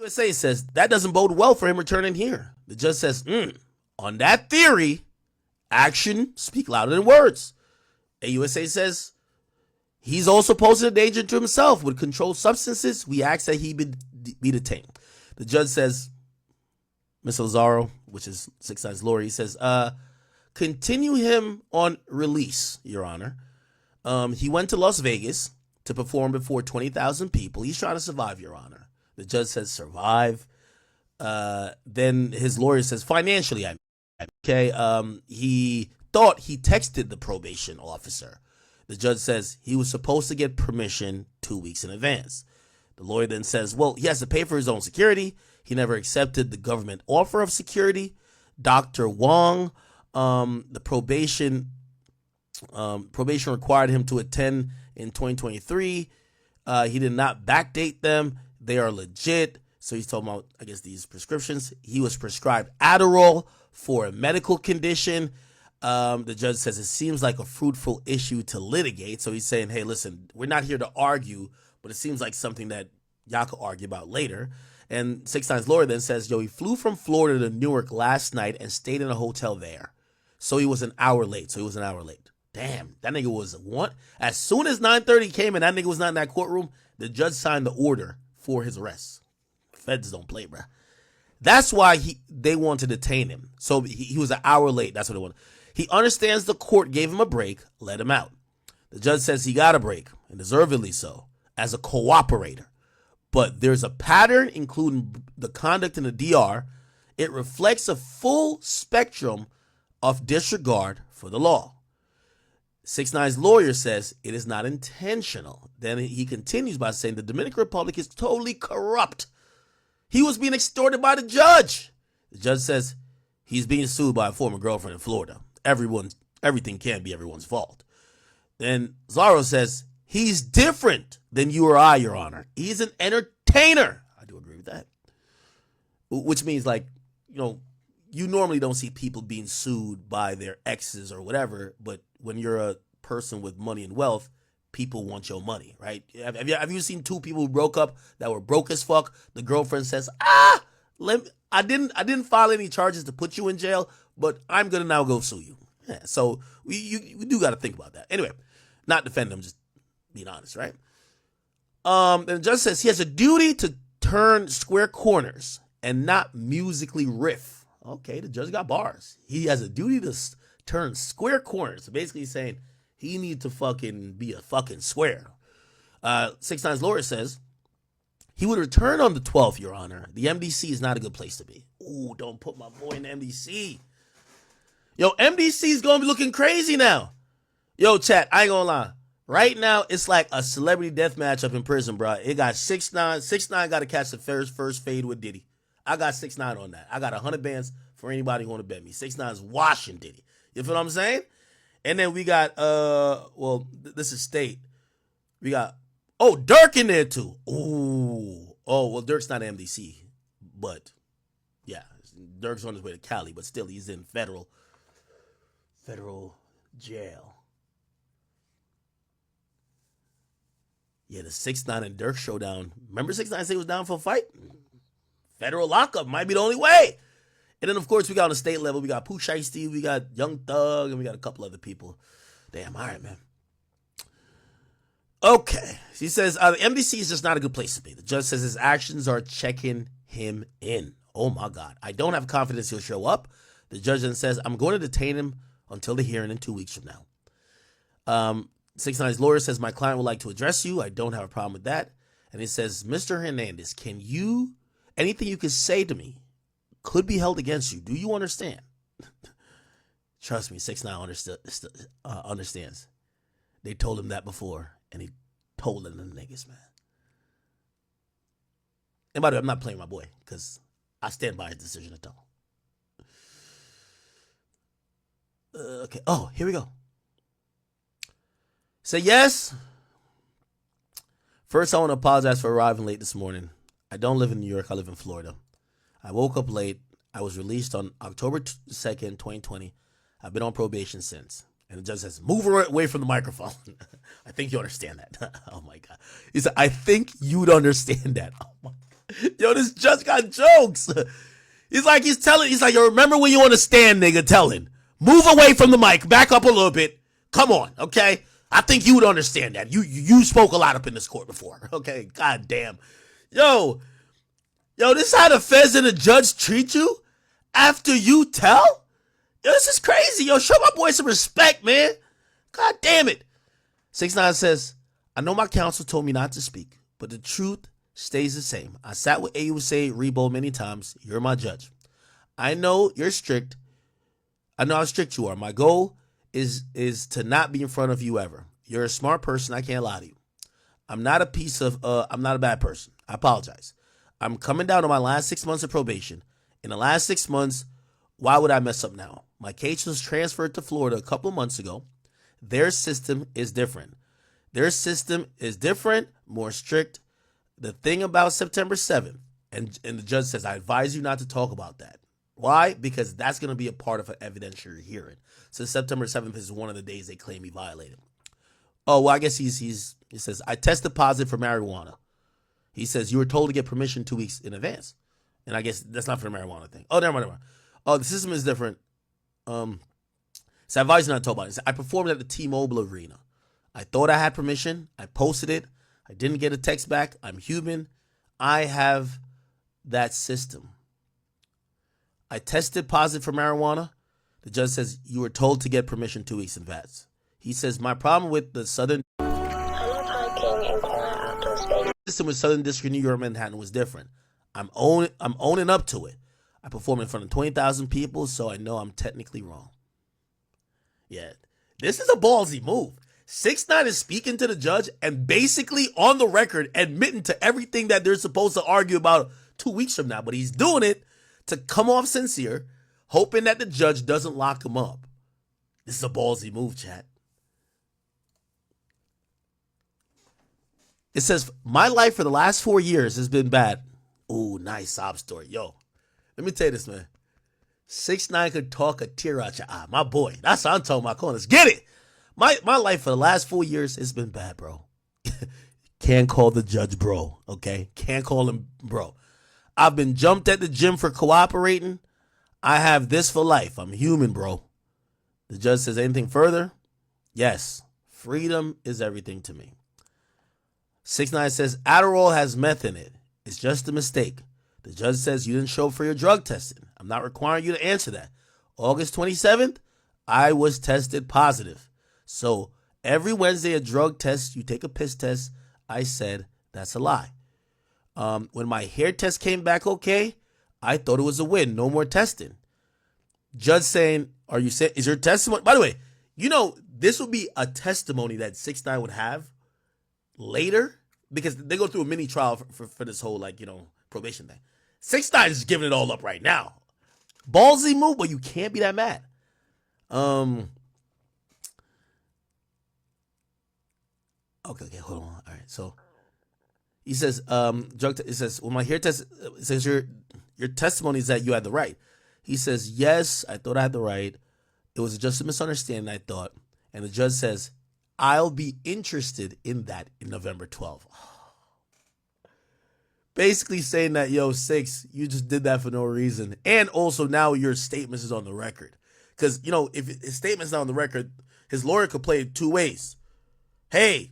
USA says that doesn't bode well for him returning here. The judge says, on that theory, action speak louder than words. AUSA says he's also posing a danger to himself with controlled substances. We ask that he be detained. The judge says, Mr. Lazaro, which is 6ix9ine's lawyer, he says, continue him on release, Your Honor. He went to Las Vegas to perform before 20,000 people. He's trying to survive, Your Honor. The judge says survive. Then his lawyer says financially, okay. He thought he texted the probation officer. The judge says he was supposed to get permission 2 weeks in advance. The lawyer then says, well, he has to pay for his own security. He never accepted the government offer of security. Dr. Wong, the probation required him to attend in 2023. He did not backdate them. They are legit. So he's talking about, I guess, these prescriptions. He was prescribed Adderall for a medical condition. The judge says it seems like a fruitful issue to litigate. So he's saying, hey, listen, we're not here to argue, but it seems like something that y'all could argue about later. And 6ix9ine's lawyer then says, he flew from Florida to Newark last night and stayed in a hotel there. So he was an hour late. Damn, that nigga was one. As soon as 9:30 came and that nigga was not in that courtroom, the judge signed the order for his arrest. Feds don't play, bruh. That's why they want to detain him. So he was an hour late. That's what they want. He understands the court gave him a break, let him out. The judge says he got a break, and deservedly so, as a cooperator. But there's a pattern, including the conduct in the DR. It reflects a full spectrum of disregard for the law. 6ix9ine's lawyer says it is not intentional. Then he continues by saying the Dominican Republic is totally corrupt. He was being extorted by the judge. The judge says he's being sued by a former girlfriend in Florida. Everything can't be everyone's fault. Then Zaro says he's different than you or I, Your Honor. He's an entertainer. I do agree with that. Which means, like, you normally don't see people being sued by their exes or whatever, but when you're a person with money and wealth, people want your money, right? Have you seen two people who broke up that were broke as fuck? The girlfriend says, I didn't file any charges to put you in jail, but I'm gonna now go sue you. Yeah, so we do got to think about that. Anyway, not defend them, just being honest, right? And the judge says he has a duty to turn square corners and not musically riff. Okay, the judge got bars. He has a duty to turn square corners. So basically saying he needs to fucking be a fucking square. 6ix9ine's lawyer says he would return on the 12th, Your Honor. The MDC is not a good place to be. Ooh, don't put my boy in the MDC. MDC is going to be looking crazy now. Chat, I ain't going to lie. Right now, it's like a celebrity death match up in prison, bro. It got 6ix9ine. 6ix9ine got to catch the first fade with Diddy. I got 6ix9ine on that. I got 100 bands for anybody who want to bet me. 6ix9ine's washing Diddy. You feel what I'm saying? And then we got, this is state. We got, Dirk in there too. Ooh. Oh, well, Dirk's not MDC. But, yeah, Dirk's on his way to Cali. But still, he's in federal jail. Yeah, the 6ix9ine and Dirk showdown. Remember 6ix9ine said he was down for a fight? Federal lockup might be the only way. And then, of course, we got on the state level, we got Pooh Shiesty, we got Young Thug, and we got a couple other people. Damn, all right, man. Okay. She says, the MDC is just not a good place to be. The judge says his actions are checking him in. Oh, my God. I don't have confidence he'll show up. The judge then says, I'm going to detain him until the hearing in 2 weeks from now. 6ix9ine's lawyer says, my client would like to address you. I don't have a problem with that. And he says, Mr. Hernandez, anything you can say to me could be held against you. Do you understand? Trust me, 6ix9ine understands. They told him that before, and he told them the niggas, man. And by the way, I'm not playing my boy, because I stand by his decision at all. Okay. Oh, here we go. Say yes. First, I want to apologize for arriving late this morning. I don't live in New York. I live in Florida. I woke up late. I was released on October 2nd, 2020. I've been on probation since. And the judge says, move away from the microphone. I think you understand that. Oh, my God. He said, I think you'd understand that. Oh, my God. Yo, this judge got jokes. He's like, yo, remember when you on the stand, nigga, telling. Move away from the mic, back up a little bit. Come on, okay? I think you would understand that. You spoke a lot up in this court before, okay? God damn. Yo, this is how the feds and the judge treat you after you tell? Yo, this is crazy. Yo, show my boy some respect, man. God damn it. 6ix9ine says, I know my counsel told me not to speak, but the truth stays the same. I sat with AUSA Rebo many times. You're my judge. I know you're strict. I know how strict you are. My goal is to not be in front of you ever. You're a smart person. I can't lie to you. I'm not a bad person. I apologize. I'm coming down on my last 6 months of probation. In the last 6 months, why would I mess up now? My case was transferred to Florida a couple months ago. Their system is different. More strict. The thing about September 7th, and the judge says, I advise you not to talk about that. Why? Because that's going to be a part of an evidentiary hearing. So September 7th is one of the days they claim he violated. Oh, well, I guess he says, I tested positive for marijuana. He says, you were told to get permission 2 weeks in advance. And I guess that's not for the marijuana thing. Oh, never mind. Oh, the system is different. So I advise you not to talk about it. I performed at the T-Mobile Arena. I thought I had permission. I posted it. I didn't get a text back. I'm human. I have that system. I tested positive for marijuana. The judge says, you were told to get permission 2 weeks in advance. He says, my problem with the Southern system with Southern District New York Manhattan was different. I'm owning up to it. I performed in front of 20,000 people, so I know I'm technically wrong. Yeah, this is a ballsy move. 6ix9ine is speaking to the judge and basically on the record admitting to everything that they're supposed to argue about 2 weeks from now. But he's doing it to come off sincere, hoping that the judge doesn't lock him up. This is a ballsy move, chat. It says, my life for the last 4 years has been bad. Ooh, nice sob story. Yo, let me tell you this, man. 6ix9ine could talk a tear out your eye. My boy. That's what I'm talking about. Let's get it. My life for the last 4 years has been bad, bro. Can't call the judge bro, okay? Can't call him bro. I've been jumped at the gym for cooperating. I have this for life. I'm human, bro. The judge says, anything further? Yes. Freedom is everything to me. 6ix9ine says, Adderall has meth in it. It's just a mistake. The judge says, you didn't show up for your drug testing. I'm not requiring you to answer that. August 27th, I was tested positive. So every Wednesday, a drug test, you take a piss test. I said, that's a lie. When my hair test came back okay, I thought it was a win. No more testing. Judge saying, is your testimony? By the way, this would be a testimony that 6ix9ine would have later because they go through a mini trial for this whole, probation thing. 6ix9ine is giving it all up right now. Ballsy move, but you can't be that mad. Okay, hold on. All right, so he says, it says, when my hair test, it says your testimony is that you had the right. He says, yes, I thought I had the right. It was just a misunderstanding, I thought. And the judge says, I'll be interested in that in November 12th. Basically saying that, yo, 6, you just did that for no reason. And also now your statement is on the record. Because, if his statement's not on the record, his lawyer could play it 2 ways. Hey,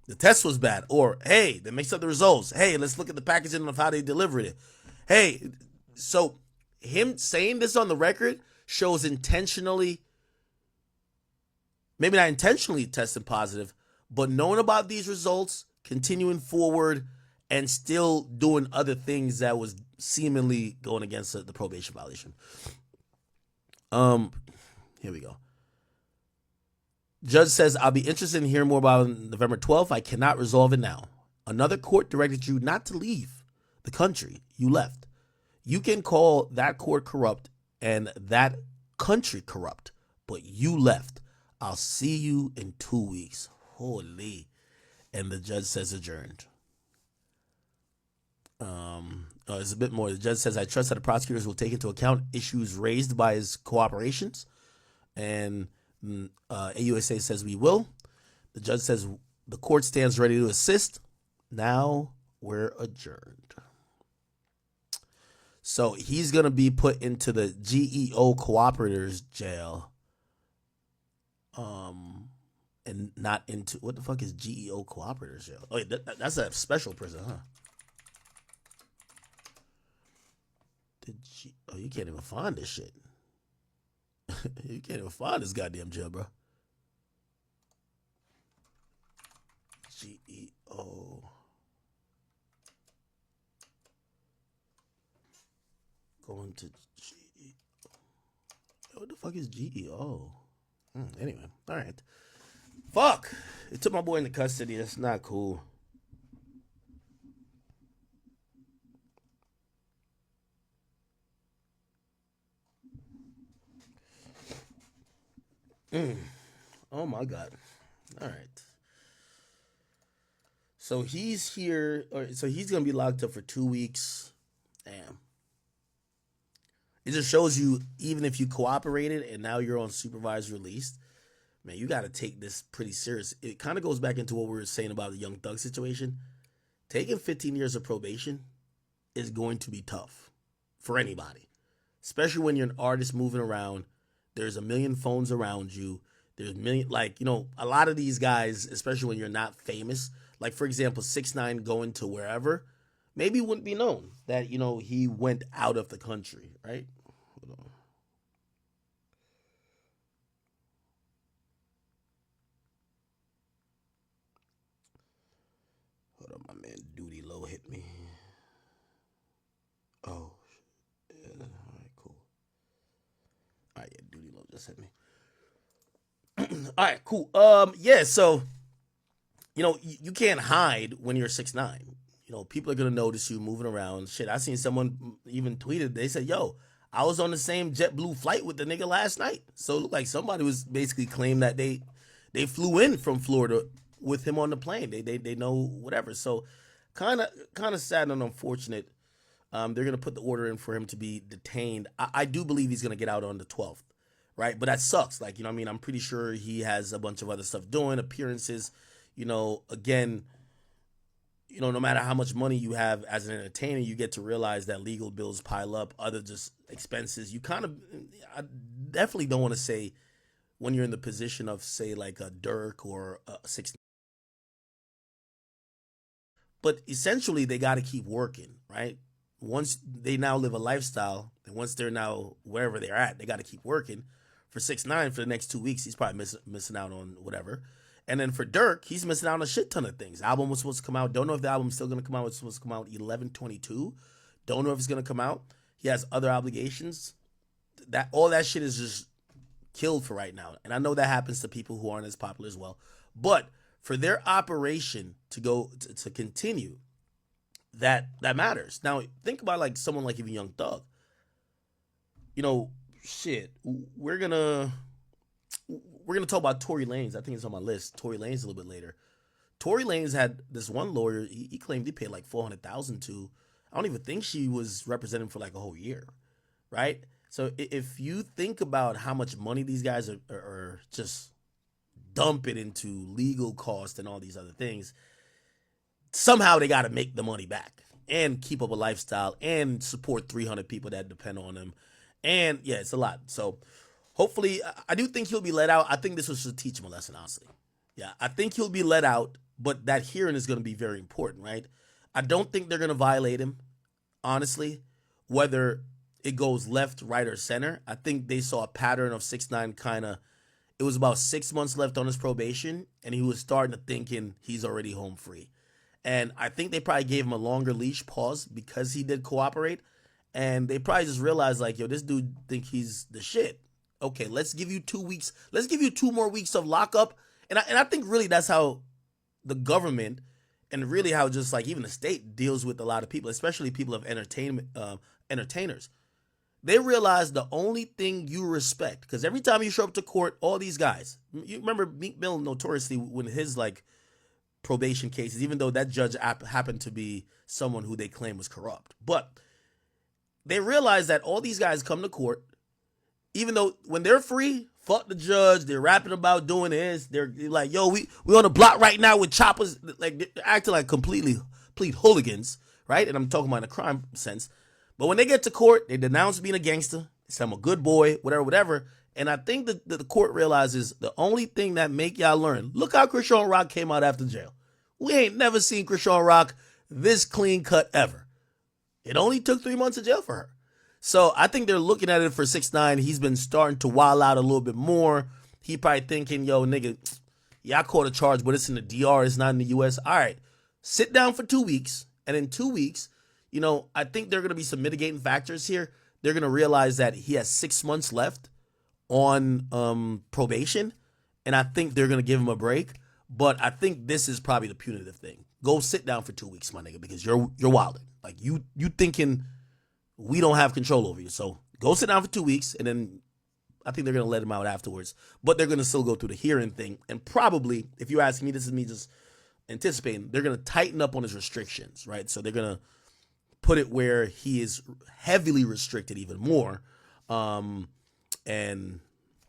the test was bad. Or, hey, they mixed up the results. Hey, let's look at the packaging of how they delivered it. Hey, so him saying this on the record shows intentionally, maybe not intentionally testing positive, but knowing about these results, continuing forward, and still doing other things that was seemingly going against the probation violation. Here we go. Judge says, I'll be interested in hearing more about it on November 12th. I cannot resolve it now. Another court directed you not to leave the country. You left. You can call that court corrupt and that country corrupt, but you left. I'll see you in 2 weeks. Holy. And the judge says adjourned. There's a bit more. The judge says, I trust that the prosecutors will take into account issues raised by his cooperations. And AUSA says we will. The judge says the court stands ready to assist. Now We're adjourned. So he's going to be put into the GEO cooperators jail. And not into, what the fuck is GEO cooperators jail? Oh, that's a special prison, huh? Oh, you can't even find this shit. You can't even find this goddamn jail, bro. GEO. Going to GEO. What the fuck is GEO? Anyway, all right. Fuck. It took my boy into custody. That's not cool. Oh my God. All right. So he's here. So he's gonna be locked up for 2 weeks. Damn. It just shows you, even if you cooperated and now you're on supervised release, man, you got to take this pretty serious. It kind of goes back into what we were saying about the Young Thug situation. Taking 15 years of probation is going to be tough for anybody, especially when you're an artist moving around. There's a million phones around you. There's a lot of these guys, especially when you're not famous, like for example, 6ix9ine going to wherever, maybe wouldn't be known that, he went out of the country, right? Hold on. Hold on, my man Duty Low hit me. Oh, yeah, all right, cool. All right, yeah, Duty Low just hit me. All right, cool. Yeah, so, you can't hide when you're 6ix9ine. People are gonna notice you moving around. Shit, I seen someone even tweeted. They said, "Yo, I was on the same JetBlue flight with the nigga last night." So it looked like somebody was basically claimed that they flew in from Florida with him on the plane. They know whatever. So kind of sad and unfortunate. They're gonna put the order in for him to be detained. I do believe he's gonna get out on the 12th, right? But that sucks. Like, I'm pretty sure he has a bunch of other stuff doing, appearances. Again, no matter how much money you have as an entertainer, you get to realize that legal bills pile up, other just expenses. I definitely don't want to say when you're in the position of, say, like a Dirk or a 6. But essentially, they got to keep working, right? Once they now live a lifestyle, and once they're now wherever they're at, they got to keep working. For 6ix9ine, for the next 2 weeks, he's probably missing out on whatever. And then for Dirk, he's missing out on a shit ton of things. Album was supposed to come out. Don't know if the album's still going to come out. It's supposed to come out 11/22. Don't know if it's going to come out. He has other obligations. All that shit is just killed for right now. And I know that happens to people who aren't as popular as well. But for their operation to go to continue, that matters. Now, think about like someone like even Young Thug. Shit, we're gonna talk about Tory Lanez. I think it's on my list. Tory Lanez a little bit later. Tory Lanez had this one lawyer. He claimed he paid like $400,000 to. I don't even think she was representing for like a whole year, right? So if you think about how much money these guys are just dumping into legal costs and all these other things, somehow they got to make the money back and keep up a lifestyle and support 300 people that depend on them. And yeah, it's a lot. So hopefully, I do think he'll be let out. I think this was to teach him a lesson, honestly. Yeah, I think he'll be let out, but that hearing is going to be very important, right? I don't think they're going to violate him, honestly, whether it goes left, right, or center. I think they saw a pattern of 6ix9ine kind of, it was about 6 months left on his probation, and he was starting to thinking he's already home free. And I think they probably gave him a longer leash pause because he did cooperate. And they probably just realized, like, yo, this dude think he's the shit. Okay, let's give you 2 weeks. Let's give you 2 more weeks of lockup. And I think really that's how the government and really how just like even the state deals with a lot of people, especially people of entertainers. They realize the only thing you respect, because every time you show up to court, all these guys, you remember Meek Mill notoriously when his like probation cases, even though that judge happened to be someone who they claim was corrupt. But they realize that all these guys come to court, even though when they're free, fuck the judge, they're rapping about doing this. They're like, yo, we on the block right now with choppers. Like, they're acting like completely complete hooligans, right? And I'm talking about in a crime sense. But when they get to court, they denounce being a gangster. They say I'm a good boy, whatever. And I think that the court realizes the only thing that make y'all learn. Look how Krishan Rock came out after jail. We ain't never seen Krishan Rock this clean cut ever. It only took 3 months of jail for her. So I think they're looking at it for 6ix9ine. He's been starting to wild out a little bit more. He probably thinking, yo, nigga, yeah, I caught a charge, but it's in the DR. It's not in the U.S. All right, sit down for 2 weeks. And in 2 weeks, you know, I think there are going to be some mitigating factors here. They're going to realize that he has 6 months left on probation. And I think they're going to give him a break. But I think this is probably the punitive thing. Go sit down for 2 weeks, my nigga, because you're wilding. Like, you thinking we don't have control over you. So go sit down for 2 weeks, and then I think they're going to let him out afterwards. But they're going to still go through the hearing thing. And probably, if you ask me, this is me just anticipating, they're going to tighten up on his restrictions, right? So they're going to put it where he is heavily restricted even more. And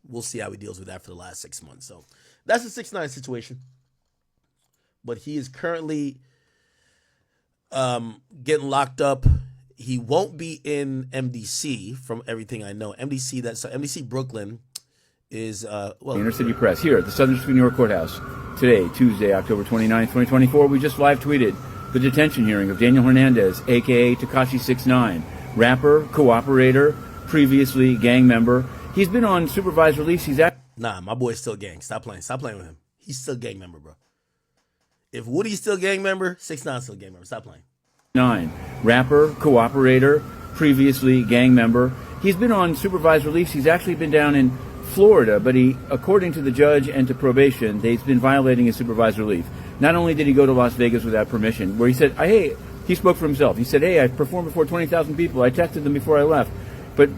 we'll see how he deals with that for the last 6 months. So that's the 6ix9ine situation. But he is currently getting locked up. He won't be in MDC from everything I know. MDC Brooklyn is Inner City Press here at the Southern District of New York Courthouse. Today, Tuesday, October 29th, 2024, we just live tweeted the detention hearing of Daniel Hernandez, aka Tekashi 6ix9ine, rapper, cooperator, previously gang member. He's been on supervised release. Nah, my boy's still gang. Stop playing with him. He's still gang member, bro. If Woody's still gang member, 6ix9ine's still gang member. Stop playing. 9, rapper, cooperator, previously gang member. He's been on supervised release. He's actually been down in Florida, but he, according to the judge and to probation, he's been violating his supervised release. Not only did he go to Las Vegas without permission, where he said, hey, he spoke for himself. He said, hey, I performed before 20,000 people. I texted them before I left. But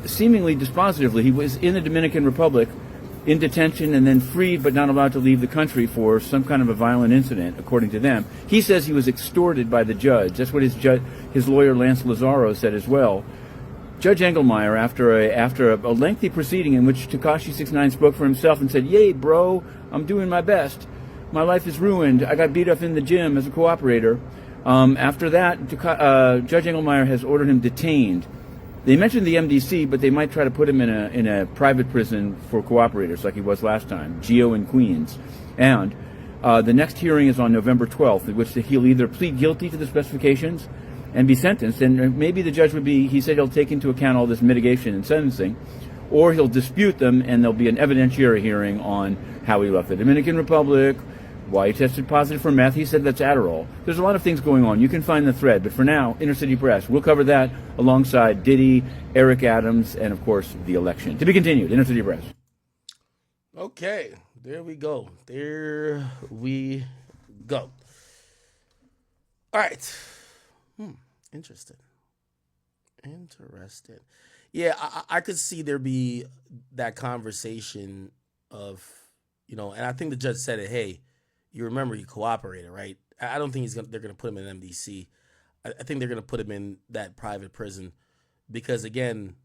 seemingly dispositively, he was in the Dominican Republic in detention and then freed but not allowed to leave the country for some kind of a violent incident, according to them. He says he was extorted by the judge. That's what his lawyer, Lance Lazaro, said as well. Judge Engelmeyer, after a lengthy proceeding in which Tekashi 6ix9ine spoke for himself and said, yay, bro, I'm doing my best. My life is ruined. I got beat up in the gym as a cooperator. After that, Judge Engelmeyer has ordered him detained. They mentioned the MDC, but they might try to put him in a private prison for cooperators like he was last time, Geo in Queens. And the next hearing is on November 12th, in which he'll either plead guilty to the specifications and be sentenced, and maybe the judge he said he'll take into account all this mitigation and sentencing, or he'll dispute them and there'll be an evidentiary hearing on how he left the Dominican Republic, why he tested positive for meth. He said that's Adderall. There's a lot of things going on. You can find the thread. But for now, Inner City Press. We'll cover that alongside Diddy, Eric Adams, and, of course, the election. To be continued, Inner City Press. Okay. There we go. There we go. All right. Interesting. Yeah, I could see there be that conversation of, you know, and I think the judge said it, hey, you remember you cooperated, right? I don't think they're going to put him in MDC. I think they're going to put him in that private prison because, again,